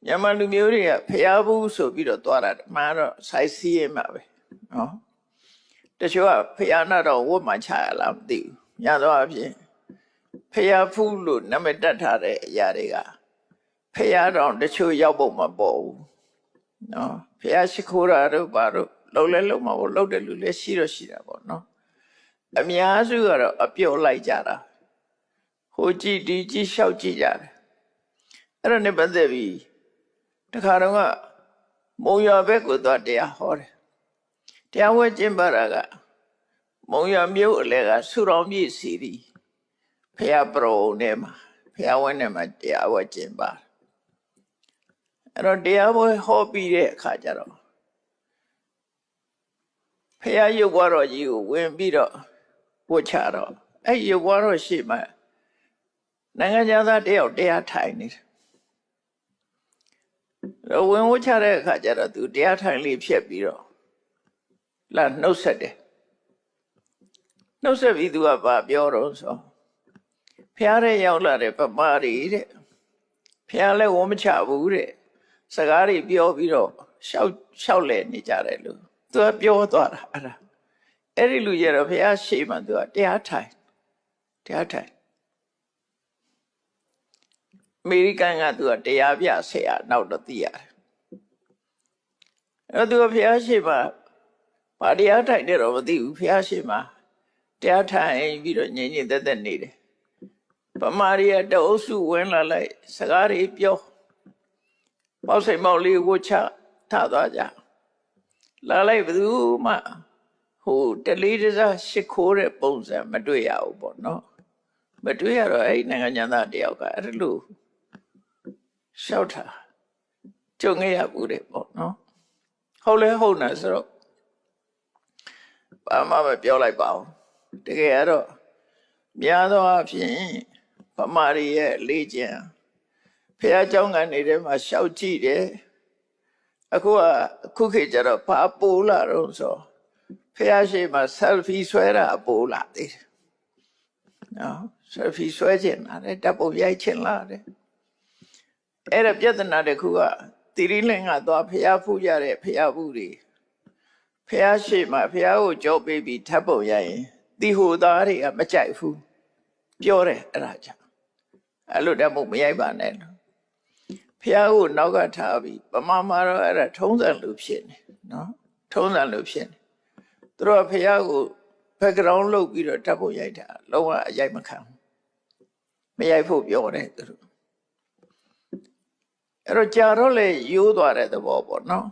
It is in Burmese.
မြန်မာလူမျိုးတွေကဖျားဘူးဆိုပြီးတော့သွားတာမှန်တော့စိုက်စီးရင်မှာပဲနော်တချို့ကဖျားနာတော့ဝတ်မှချရလားမသိဘူးညတော့အဖြစ်ဖျားဖူးလို့နာမည်တက်ထားတဲ့အရာတွေကဖျားတော့တချို့ရောက်ဖို့မပေါ်ဘူးနော်ဖျားရှိခိုးတာတို့ဘာတို့လုံးလဲလုံးမဟုတ်လုံးတယ်လူလည်းရှိတော့ရှိတာပေါ့နော်အများစုကတော့အပြော့လိုက်ကြတာဟိုကြည့်ဒီကြည့်လျှောက်ကြည့်ကြတယ်အဲ့ဒါနဲ့ပတ်သက်ပြီးတခါတော့ကမုံရွာဘက်ကိုသွားတရားဟောတယ်တရားဝဲကျင်းပတာကမုံရွာမြို့အလဲကဆူတော်မြစ်စီရီဖျားပရုံနဲ့မှာဖျားဝဲနဲ့မှာတရားဝဲကျင်းပအဲ့တော့တရားဝဲဟောပြီးတဲ့အခါကျတော့ဖျားရုပ်ဘွားတော်ကြီးကိုဝင်ပြီးတော့ဝတ်ချတော့အဲ့ရုပ်ဘွားတော်ရှိမှနိုင်ငံသားတယောက်တရားထိုင်နေတယ်ဝင်ဝတ်ချတဲ့အခါကျတော့သူတရားထိုင်လေးဖြတ်ပြီးတော့လာနှုတ်ဆက်တယ်နှုတ်ဆက်ပြီးသူကဘာပြောတော့ဆိုဖျားတဲ့ရောက်လာတဲ့ပမာရီတဲ့ဖျားလည်းဝမချဘူးတဲ့စကားတွေပြောပြီးတော့ရှောက်လဲနေကြတယ်လို့သူကပြောသွားတာအဲ့ဒီလူရတော့ဖျားရှိမှသူကတရားထိုင်အမေရိကန်ကသူကတရားပြဆရာနောက်တော့သိရတယ်အဲ့သူကဖျားရှိမှဘာတရားထိုင်တယ်တော့မသိဘူးဖျားရှိမှတရားထိုင်ပြီးတော့ငြိမ်သက်သက်နေတယ်ဗမာရီကတအုပ်စုဝင်လာလိုက်စကားတွေပြောပေါက်စိမ်မောက်လေးကိုချထသွားကြလာလိုက်ဘယ်သူမှဟိုတလေးတစားရှ िख ိုးတဲ့ပုံစံမတွေ့ရဘူးပေါ့နော်မတွေ့ရတော့အဲ့နိုင်ငံသားတယောက်ကအဲ့လိုရှောက်တာကြုံခဲ့ရဘူးတဲ့ပေါ့နော်ဟုတ်လဲဟုတ်နေဆိုတော့ဘာမှမပြောလိုက်ပါဘူးတကယ်တော့များသောအားဖြင့်ဗမာရီရဲ့လေ့ကျင့်ဖះเจ้าကနေထဲမှာရှောက်ကြည့်တယ်အခုခေတ်ကျတော့ဘာပိုးလာတော့ဆိုဖះရှိမှာ selfie ဆွဲတာပိုးလာသေးတယ်နော် selfie ဆွဲခြင်းလားတပ်ပုံရိုက်ခြင်းလားတဲ့အဲ့ဒါပြဿနာတစ်ခုကတိရိလင်္ကသွားဖះဖူးကြတဲ့ဖះဘူးတွေဖះရှိမှာဖះကိုကြောပေးပြီးထပ်ပုံရိုက်ရင်ဒီဟိုသားတွေကမကြိုက်ဘူးပြောတယ်အဲ့ဒါကြောင့်အဲ့လိုတတ်ဖို့မရိုက်ပါနဲ့လို့ဖះကိုနောက်ကထားပြီးပမာမှာတော့အဲ့ဒါထုံးစံလိုဖြစ်နေနော်ထုံးစံလိုဖြစ်နေသူတို့ကဖះကို background လုပ်ပြီးတော့တတ်ဖို့ရိုက်တာလုံးဝအရိုက်မခံမရိုက်ဖို့ပြောတယ်သူတို့အဲ့တော့ကြာတော့လေရိုးသွားတဲ့သဘောပေါ့နော်